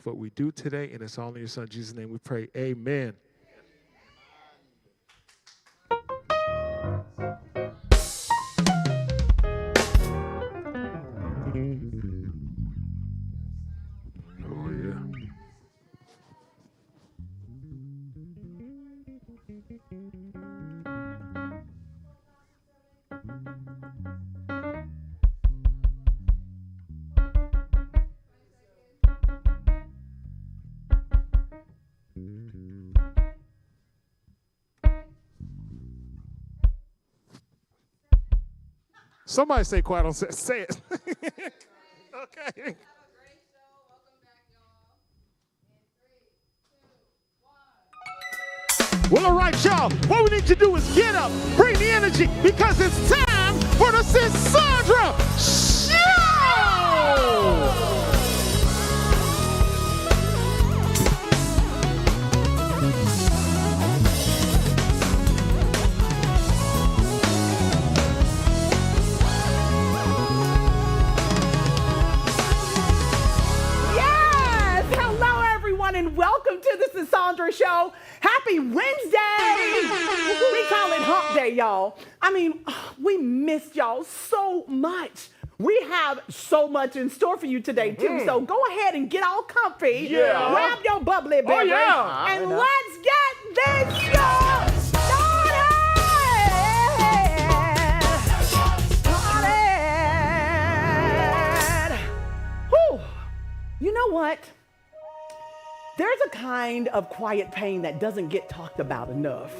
with what we do today, and it's all in your son Jesus' name we pray. Amen. Oh, yeah. Somebody say quiet on set. Say it. Okay. Well, all right, y'all. What we need to do is get up, bring the energy, because it's time for the Sisaundra Show! And welcome to the Sisaundra Show. Happy Wednesday. We call it Hump Day, y'all. I mean, we missed y'all so much. We have so much in store for you today, too. So go ahead and get all comfy. Yeah. Grab your bubbly beverage. Oh, yeah. And let's get this show started. Whew. You know what? There's a kind of quiet pain that doesn't get talked about enough.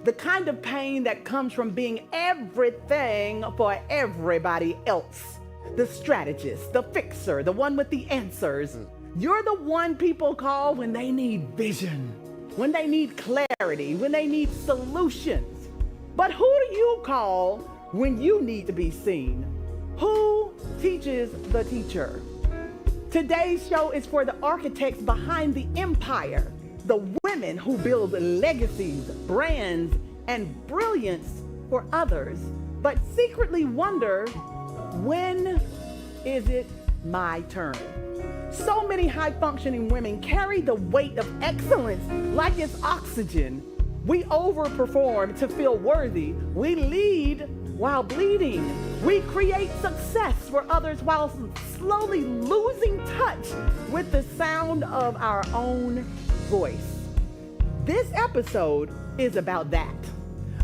The kind of pain that comes from being everything for everybody else. The strategist, the fixer, the one with the answers. You're the one people call when they need vision, when they need clarity, when they need solutions. But who do you call when you need to be seen? Who teaches the teacher? Today's show is for the architects behind the empire, the women who build legacies, brands, and brilliance for others, but secretly wonder, when is it my turn? So many high-functioning women carry the weight of excellence like it's oxygen. We overperform to feel worthy. We lead while bleeding. We create success for others while slowly losing touch with the sound of our own voice. This episode is about that.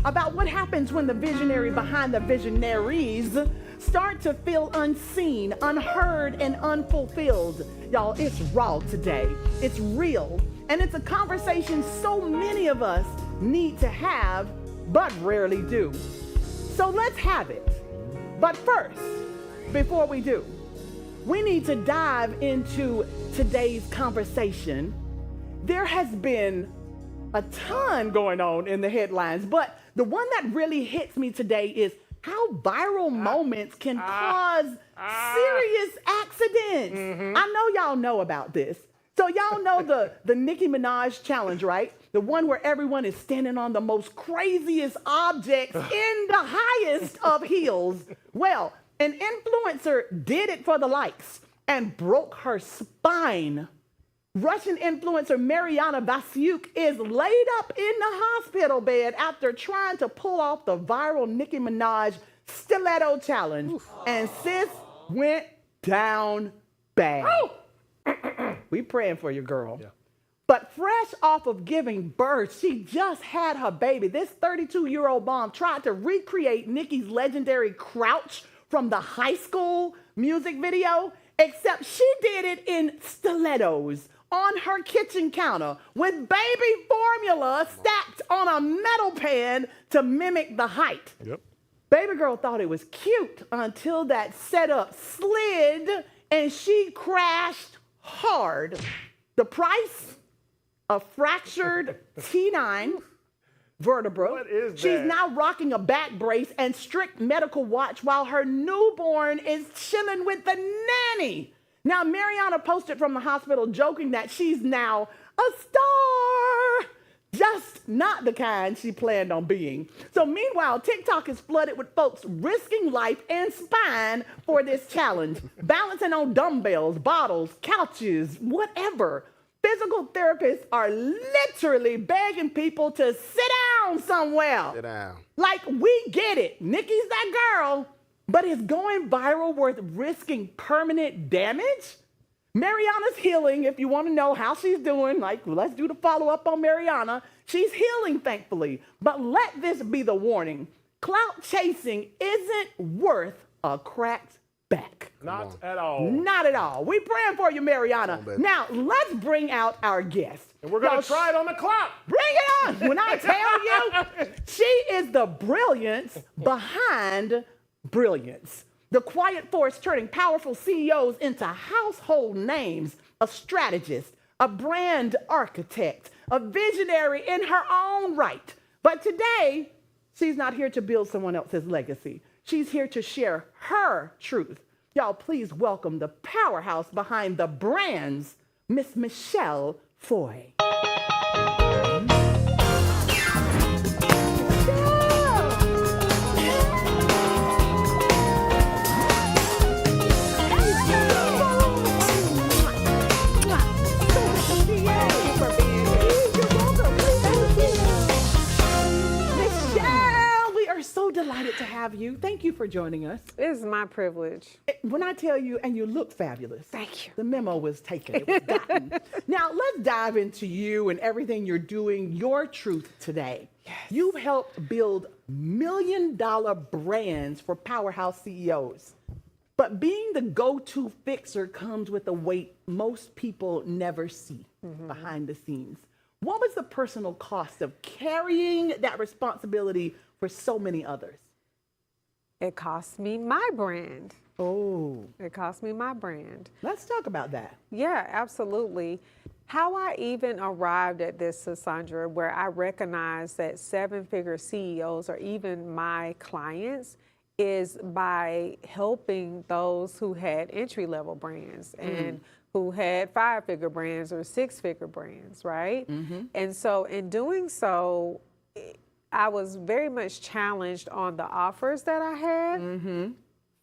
About what happens when the visionary behind the visionaries start to feel unseen, unheard, and unfulfilled. Y'all, it's raw today. It's real. And it's a conversation so many of us need to have, but rarely do. So let's have it. But first, before we do, we need to dive into today's conversation. There has been a ton going on in the headlines, but the one that really hits me today is how viral moments can cause serious accidents. I know y'all know about this. So y'all know the Nicki Minaj challenge, right? The one where everyone is standing on the most craziest objects in the highest of heels. Well, an influencer did it for the likes and broke her spine. Russian influencer Mariana Vasyuk is laid up in the hospital bed after trying to pull off the viral Nicki Minaj stiletto challenge. Oof. And sis went down bad. We praying for you, girl. Yeah. But fresh off of giving birth, she just had her baby. This 32-year-old mom tried to recreate Nicki's legendary crouch from the High School music video, except she did it in stilettos on her kitchen counter with baby formula stacked on a metal pan to mimic the height. Yep. Baby girl thought it was cute until that setup slid and she crashed hard. The price? A fractured T9 vertebra. What is that? She's now rocking a back brace and strict medical watch while her newborn is chilling with the nanny. Now, Mariana posted from the hospital joking that she's now a star. just not the kind she planned on being. So meanwhile, TikTok is flooded with folks risking life and spine for this challenge, balancing on dumbbells, bottles, couches, whatever. Physical therapists are literally begging people to sit down somewhere. Sit down. Like, we get it. Nicki's that girl, but is going viral worth risking permanent damage? Mariana's healing. If you want to know how she's doing, like, let's do the follow-up on Mariana. She's healing, thankfully. But let this be the warning. Clout chasing isn't worth a cracked back. Not at all. Not at all. We praying for you, Mariana. Now, let's bring out our guest. And we're going to try it on the clock. Bring it on. When I tell you, she is the brilliance behind brilliance. The quiet force turning powerful CEOs into household names, a strategist, a brand architect, a visionary in her own right. But today, she's not here to build someone else's legacy. She's here to share her truth. Y'all, please welcome the powerhouse behind the brands, Miss Michelle Foye. Delighted to have you. Thank you for joining us. It's my privilege. When I tell you, and you look fabulous. Thank you. The memo was taken. It was gotten. Now, let's dive into you and everything you're doing, your truth today. Yes. You've helped build million-dollar brands for powerhouse CEOs. But being the go-to fixer comes with a weight most people never see behind the scenes. What was the personal cost of carrying that responsibility for so many others? It cost me my brand. Oh. It cost me my brand. Let's talk about that. Yeah, absolutely. How I even arrived at this, Sisaundra, where I recognize that seven-figure CEOs or even my clients is by helping those who had entry-level brands and who had five-figure brands or six-figure brands, right? And so in doing so, I was very much challenged on the offers that I had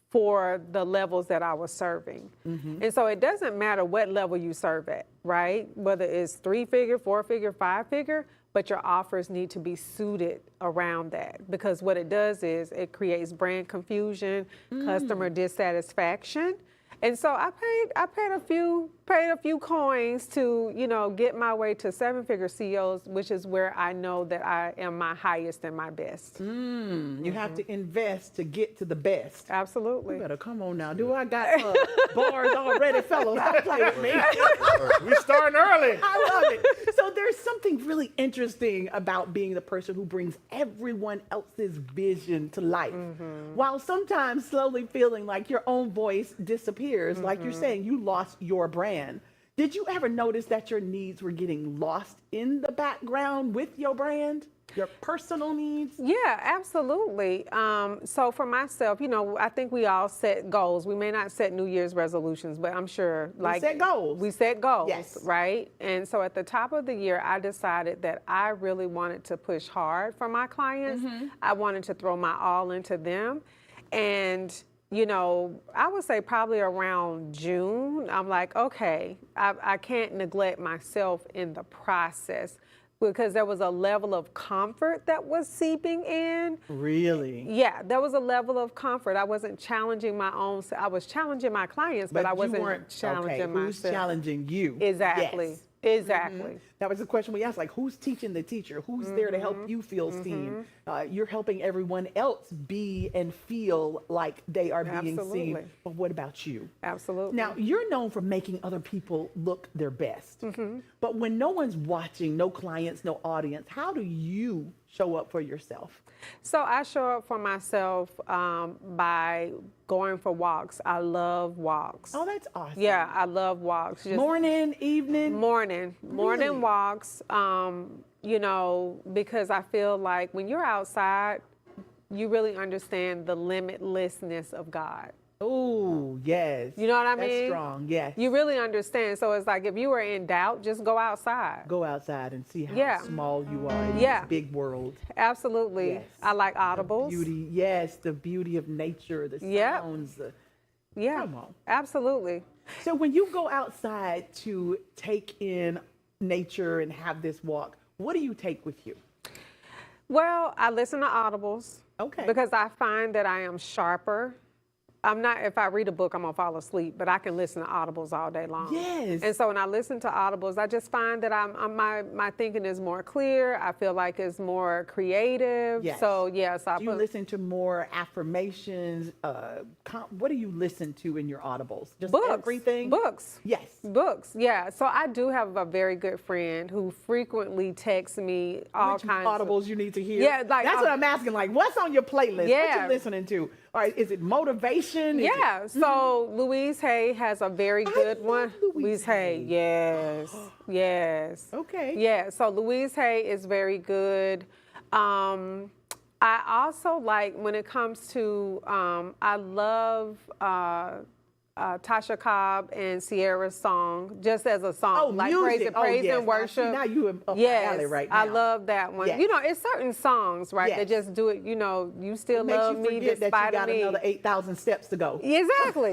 for the levels that I was serving. And so it doesn't matter what level you serve at, right? Whether it's three-figure, four-figure, five-figure, but your offers need to be suited around that, because what it does is it creates brand confusion, customer dissatisfaction. And so I paid a few coins to, you know, get my way to seven-figure CEOs, which is where I know that I am my highest and my best. You have to invest to get to the best. Absolutely. You better come on now. Do I got bars already, fellas? Don't play with me. We starting early. I love it. So there's something really interesting about being the person who brings everyone else's vision to life, while sometimes slowly feeling like your own voice disappears. Like you're saying, you lost your brand. Did you ever notice that your needs were getting lost in the background with your brand? Your personal needs? Yeah, absolutely. So for myself, you know, I think we all set goals. We may not set New Year's resolutions, but I'm sure like we set goals. We set goals, yes. Right? And so at the top of the year, I decided that I really wanted to push hard for my clients. I wanted to throw my all into them. And you know, I would say probably around June, I'm like, okay, I can't neglect myself in the process, because there was a level of comfort that was seeping in. Really? Yeah, there was a level of comfort. I wasn't challenging my own, I was challenging my clients, but I wasn't challenging myself. Who's challenging you? Exactly. Yes. Exactly. That was the question we asked, like, who's teaching the teacher? Who's there to help you feel seen? You're helping everyone else be and feel like they are being seen. But what about you? Absolutely. Now, you're known for making other people look their best. But when no one's watching, no clients, no audience, how do you show up for yourself? So I show up for myself by going for walks. I love walks. Oh, that's awesome. Yeah, I love walks. Just morning, evening? Morning Really? Walks, you know, because I feel like when you're outside, you really understand the limitlessness of God. Oh, yes. You know what I mean? That's strong, yes. You really understand. So it's like if you were in doubt, just go outside. Go outside and see how Yeah. small you are in Yeah. this big world. Absolutely. Yes. I like audibles. Beauty, yes, the beauty of nature, the Yep. sounds. Yeah. Come on. Absolutely. So when you go outside to take in nature and have this walk, what do you take with you? Well, I listen to audibles. Okay. Because I find that I am sharper. I'm not, if I read a book, I'm gonna fall asleep, but I can listen to audibles all day long. Yes. And so when I listen to audibles, I just find that my thinking is more clear. I feel like it's more creative. Yes. So yes, I Do you listen to more affirmations? What do you listen to in your audibles? Just books. everything? Books. Yes. Books, yeah. So I do have a very good friend who frequently texts me all Which kinds audibles you need to hear? Yeah, like, that's what I'm asking. Like, what's on your playlist? What Yeah. you listening to? All right, is it motivation? Is Yeah, so Louise Hay has a very good one. love Louise Louise Hay, Hay. yes, yes. Okay. Yeah, so Louise Hay is very good. I also like, when it comes to, I love Tasha Cobb and Sierra's song, just as a song, Oh, like music. praise yes. and worship. Now you in up Yes, my alley right now. I love that one. Yes. You know, it's certain songs, right, Yes. that just do it, you know, you still Makes love you me forget that despite you got of me. another 8,000 steps to go. Exactly.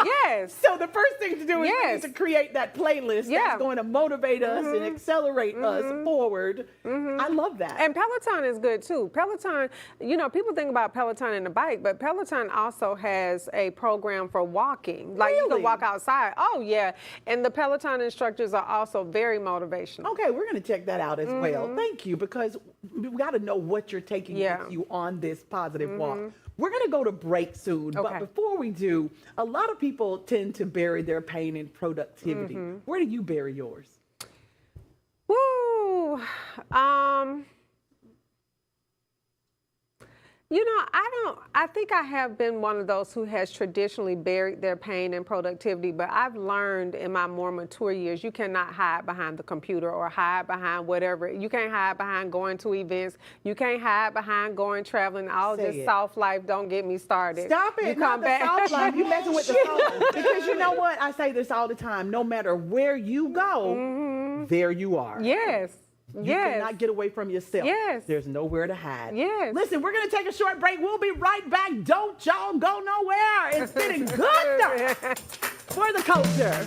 Yes. So the first thing to do is we Yes. need to create that playlist Yeah. that's going to motivate us and accelerate us forward. I love that. And Peloton is good too. Peloton, you know, people think about Peloton and the bike, but Peloton also has a program for walking. Like you Really? can walk outside. Oh yeah. And the Peloton instructors are also very motivational. Okay, we're going to check that out as well. Thank you, because we got to know what you're taking Yeah. with you on this positive walk. We're going to go to break soon, but Okay. before we do, a lot of people tend to bury their pain in productivity. Where do you bury yours? Woo. You know, I think I have been one of those who has traditionally buried their pain and productivity, but I've learned in my more mature years, you cannot hide behind the computer or hide behind whatever. You can't hide behind going to events. You can't hide behind going traveling. All Say this it. soft life, don't get me started. Stop it. You Not come the back. soft life. You messing with the soft. Because you know what? I say this all the time. No matter where you go, there you are. Yes. You Yes. cannot get away from yourself. Yes. There's nowhere to hide. Yes. Listen, we're going to take a short break. We'll be right back. Don't y'all go nowhere. It's getting good for the culture.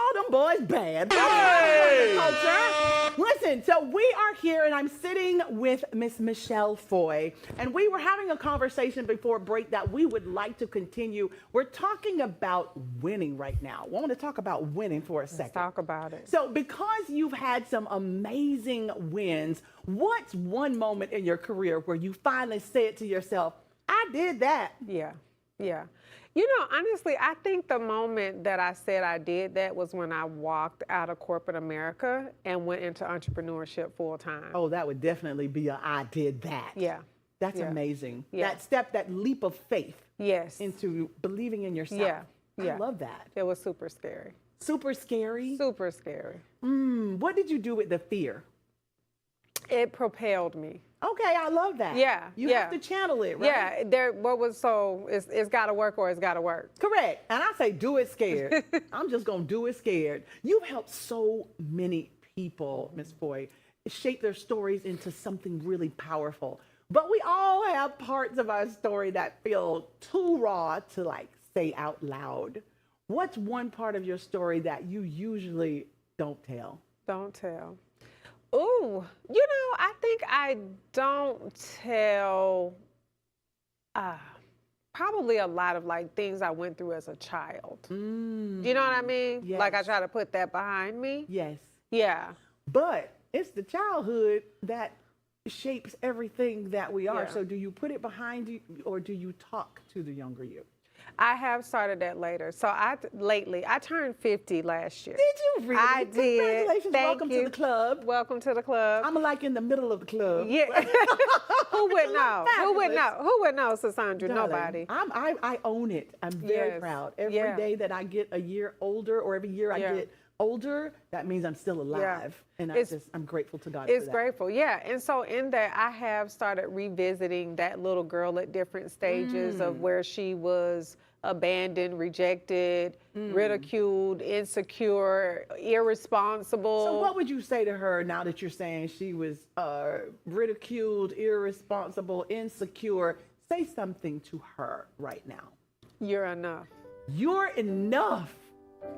Oh, them boys bad. Hey! Culture. Listen, so we are here and I'm sitting with Miss Michelle Foye, and we were having a conversation before break that we would like to continue. We're talking about winning right now. I want to talk about winning for a second. Let's talk about it. So because you've had some amazing wins, what's one moment in your career where you finally said to yourself, I did that? Yeah. You know, honestly, I think the moment that I said I did that was when I walked out of corporate America and went into entrepreneurship full time. Oh, that would definitely be I did that. Yeah. That's amazing. Yeah. That step, that leap of faith. Yes. Into believing in yourself. Yeah. I love that. It was super scary. Super scary? Super scary. What did you do with the fear? It propelled me. Okay, I love that. Yeah. You have to channel it, right? Yeah. It's got to work or it's got to work. Correct. And I say do it scared. I'm just going to do it scared. You've helped so many people, Ms. Foye, shape their stories into something really powerful. But we all have parts of our story that feel too raw to like say out loud. What's one part of your story that you usually don't tell? Don't tell. Ooh, you know, I think I don't tell probably a lot of like things I went through as a child. Do you know what I mean? Yes. Like I try to put that behind me. Yes. Yeah. But it's the childhood that shapes everything that we are. Yeah. So do you put it behind you or do you talk to the younger you? I have started that later. So I turned 50 last year. Did you really? I did. Congratulations. Thank Welcome you. to the club. Welcome to the club. I'm like in the middle of the club. Yeah. Who would know? Who would fabulous. know? Who would know, Sisaundra? Darling, Nobody. I own it. I'm very Yes. proud. Every Yeah. day that I get a year older, or every year I Yeah. get older, that means I'm still alive. And I'm grateful to God for It's that. grateful, yeah. And so in that, I have started revisiting that little girl at different stages of where she was abandoned, rejected, ridiculed, insecure, irresponsible. So what would you say to her now that you're saying she was ridiculed, irresponsible, insecure? Say something to her right now. You're enough. You're enough.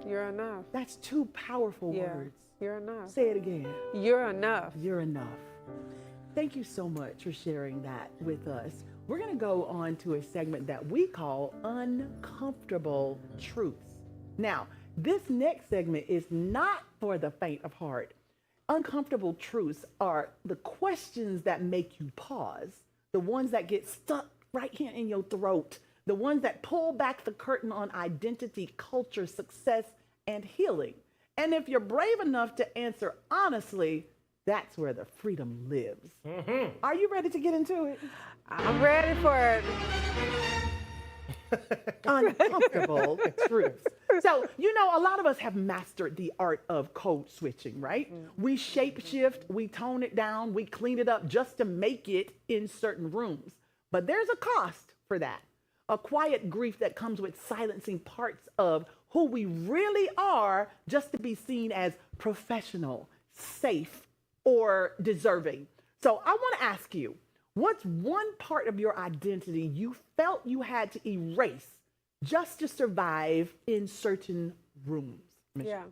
You're enough. That's two powerful Yeah. words. You're enough. Say it again. You're enough. You're enough. Thank you so much for sharing that with us. We're going to go on to a segment that we call Uncomfortable Truths. Now, this next segment is not for the faint of heart. Uncomfortable truths are the questions that make you pause, the ones that get stuck right here in your throat, the ones that pull back the curtain on identity, culture, success, and healing. And if you're brave enough to answer honestly, that's where the freedom lives. Are you ready to get into it? I'm ready for it. Uncomfortable truths. So, you know, a lot of us have mastered the art of code switching, right? We shape shift, we tone it down, we clean it up just to make it in certain rooms. But there's a cost for that. A quiet grief that comes with silencing parts of who we really are just to be seen as professional, safe, or deserving. So I want to ask you, what's one part of your identity you felt you had to erase just to survive in certain rooms? Michelle? Yeah.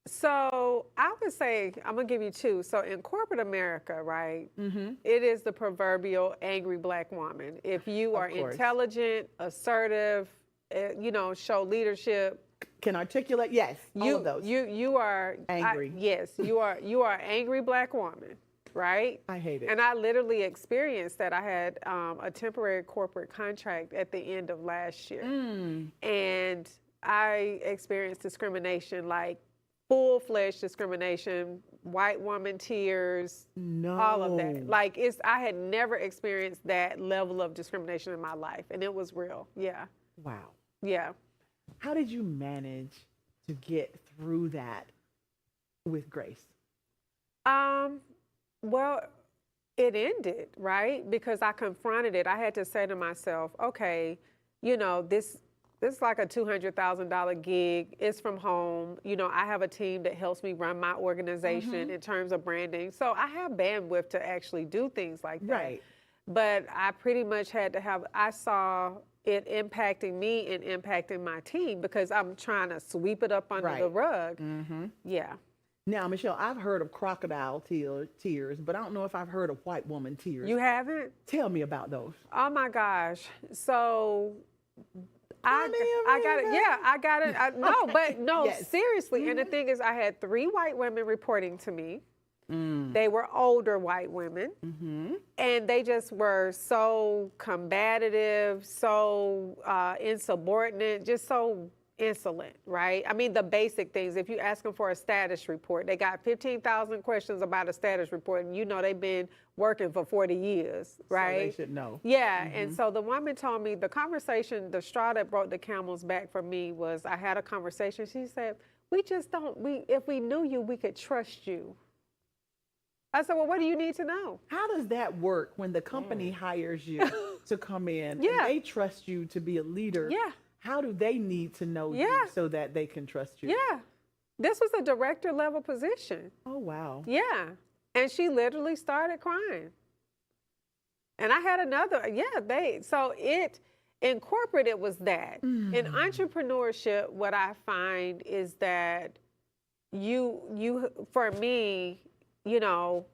So I would say, I'm going to give you two. So in corporate America, right, it is the proverbial angry black woman. If you are course. intelligent, assertive, you know, show leadership, Can articulate, yes, all of those. You are Angry. yes, you are an angry black woman, right? I hate it. And I literally experienced that. I had a temporary corporate contract at the end of last year, and I experienced discrimination, like full-fledged discrimination, white woman tears, all of that. Like I had never experienced that level of discrimination in my life, and it was real. Yeah. Wow. Yeah. How did you manage to get through that with grace? Well, it ended, right? Because I confronted it. I had to say to myself, okay, you know, this is like a $200,000 gig. It's from home. You know, I have a team that helps me run my organization in terms of branding. So I have bandwidth to actually do things like that. Right. But I pretty much had to I saw it impacting me and impacting my team because I'm trying to sweep it up under the rug. Yeah. Now, Michelle, I've heard of crocodile tears, but I don't know if I've heard of white woman tears. You haven't? Tell me about those. Oh my gosh. So I got it. Yeah, I got it. No, but no, seriously. And the thing is, I had 3 white women reporting to me. They were older white women, and they just were so combative, so insubordinate, just so insolent, right? I mean, the basic things. If you ask them for a status report, they got 15,000 questions about a status report, and you know they've been working for 40 years, right? So they should know. Yeah, and so the woman told me the conversation, the straw that broke the camel's back for me was I had a conversation. She said, we just don't, if we knew you, we could trust you. I said, well, what do you need to know? How does that work when the company hires you to come in and they trust you to be a leader? Yeah. How do they need to know you so that they can trust you? Yeah. This was a director level position. Oh, wow. Yeah. And she literally started crying. And I had another, so in corporate, it was that. In entrepreneurship, what I find is that for me, you know,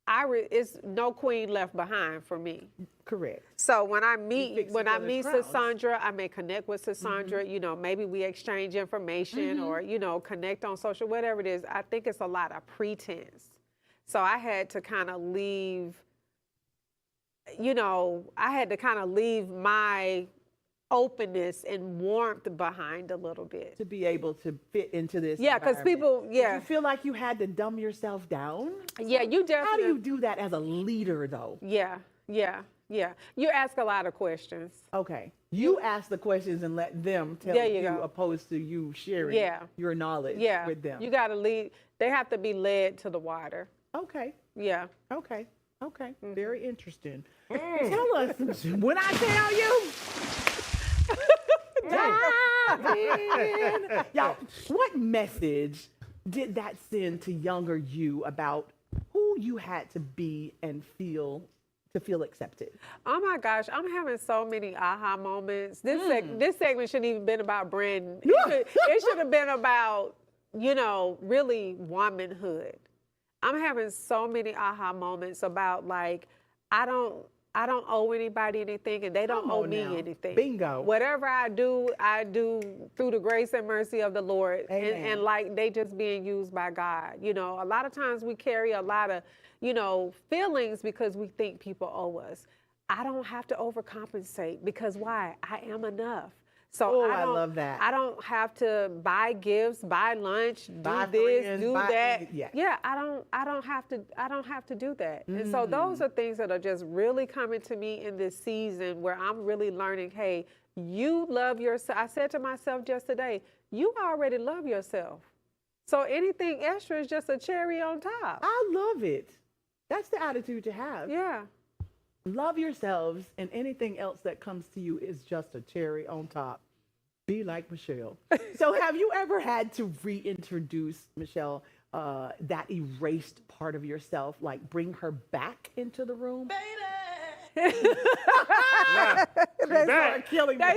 it's no queen left behind for me. Correct. So when I meet Sisaundra, I may connect with Sisaundra. You know, maybe we exchange information or you know connect on social, whatever it is. I think it's a lot of pretense. So I had to kind of leave. You know, I had to kind of leave my openness and warmth behind a little bit to be able to fit into this. Yeah, because people, Did you feel like you had to dumb yourself down? Yeah, you definitely. How do you do that as a leader, though? Yeah. You ask a lot of questions. Okay. You ask the questions and let them tell you opposed to you sharing your knowledge with them. You got to lead. They have to be led to the water. Okay. Yeah. Okay. Very interesting. Tell us, when I tell you, y'all, what message did that send to younger you about who you had to be and feel to feel accepted? Oh my gosh, I'm having so many aha moments. This segment shouldn't even been about branding. It should have been about, you know, really womanhood. I'm having so many aha moments about like, I don't owe anybody anything, and they don't owe me anything. Bingo. Whatever I do through the grace and mercy of the Lord. And like they just being used by God. You know, a lot of times we carry a lot of, you know, feelings because we think people owe us. I don't have to overcompensate because why? I am enough. So I love that. I don't have to buy gifts, buy lunch, buy do this, friends, do that. Yeah, I don't have to do that. And so those are things that are just really coming to me in this season where I'm really learning, hey, you love yourself. I said to myself just today, you already love yourself. So anything extra is just a cherry on top. I love it. That's the attitude to have. Yeah. Love yourselves, and anything else that comes to you is just a cherry on top. Be like Michelle. So have you ever had to reintroduce, Michelle, that erased part of yourself, like bring her back into the room? That's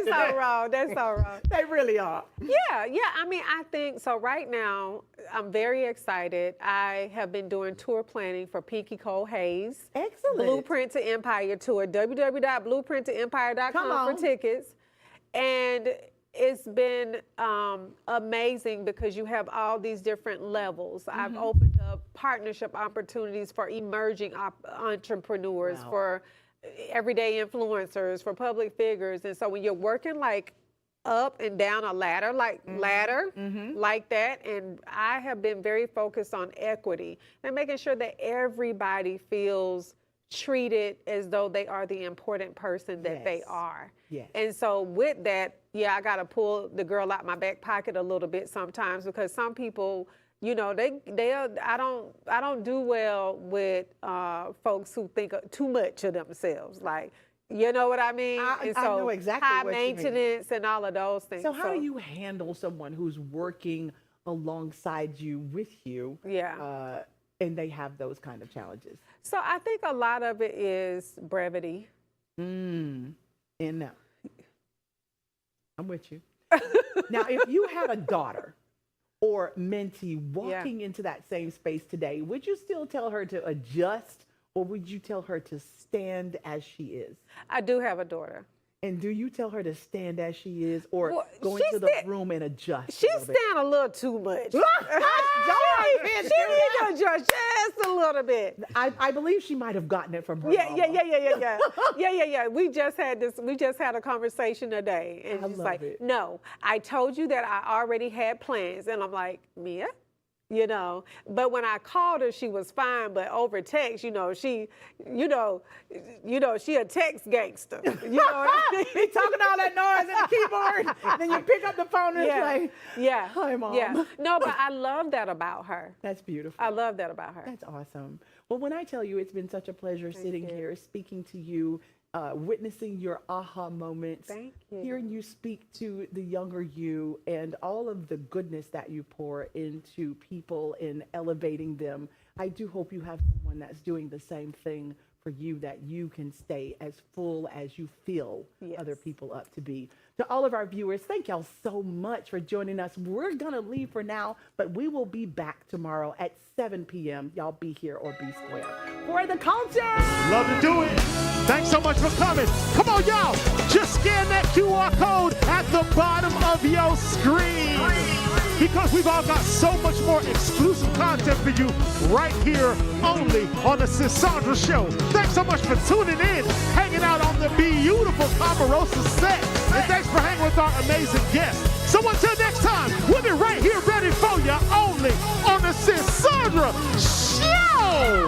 so wrong. That's so wrong. They really are. Yeah. I mean, I think so. Right now, I'm very excited. I have been doing tour planning for Pinky Cole Hayes. Excellent. Blueprint to Empire tour. www.blueprinttoempire.com for tickets. And it's been amazing because you have all these different levels. I've opened up partnership opportunities for emerging entrepreneurs, for everyday influencers, for public figures. And so when you're working like up and down a ladder, like like that, and I have been very focused on equity and making sure that everybody feels treated as though they are the important person that they are. Yes. And so with that, I got to pull the girl out my back pocket a little bit sometimes because some people, you know, I don't do well with folks who think too much of themselves. Like, you know what I mean? I know exactly high what you mean. maintenance and all of those things. So how do you handle someone who's working alongside you, with you, and they have those kind of challenges? So I think a lot of it is brevity. Enough. I'm with you. Now, if you had a daughter or mentee walking into that same space today, would you still tell her to adjust, or would you tell her to stand as she is? I do have a daughter. And do you tell her to stand as she is, or Well, go she into the room and adjust? She stand a little too much. She need to adjust just a little bit. I believe she might have gotten it from her Yeah. mama. We just had a conversation today, and I she's love like, it. "No, I told you that I already had plans," and I'm like, "Mia." But when I called her, she was fine. But over text, she a text gangster. You know what I mean? Be talking all that noise in the keyboard, and then you pick up the phone and it's like, yeah. "Hi, Mom." Yeah. No, but I love that about her. That's beautiful. I love that about her. That's awesome. Well, when I tell you it's been such a pleasure sitting here, speaking to you, witnessing your aha moments, Thank you. hearing you speak to the younger you, and all of the goodness that you pour into people in elevating them. I do hope you have someone that's doing the same thing for you, that you can stay as full as you feel other people up to be. To all of our viewers, thank y'all so much for joining us. We're going to leave for now, but we will be back tomorrow at 7 p.m. Y'all be here or be square. For the culture! Love to do it. Thanks so much for coming. Come on, y'all. Just scan that QR code at the bottom of your screen, because we've all got so much more exclusive content for you right here only on the Sisaundra Show. Thanks so much for tuning in, hanging out on the beautiful Omarosa set. And thanks for hanging with our amazing guests. So until next time, we'll be right here ready for you only on the Sisaundra Show.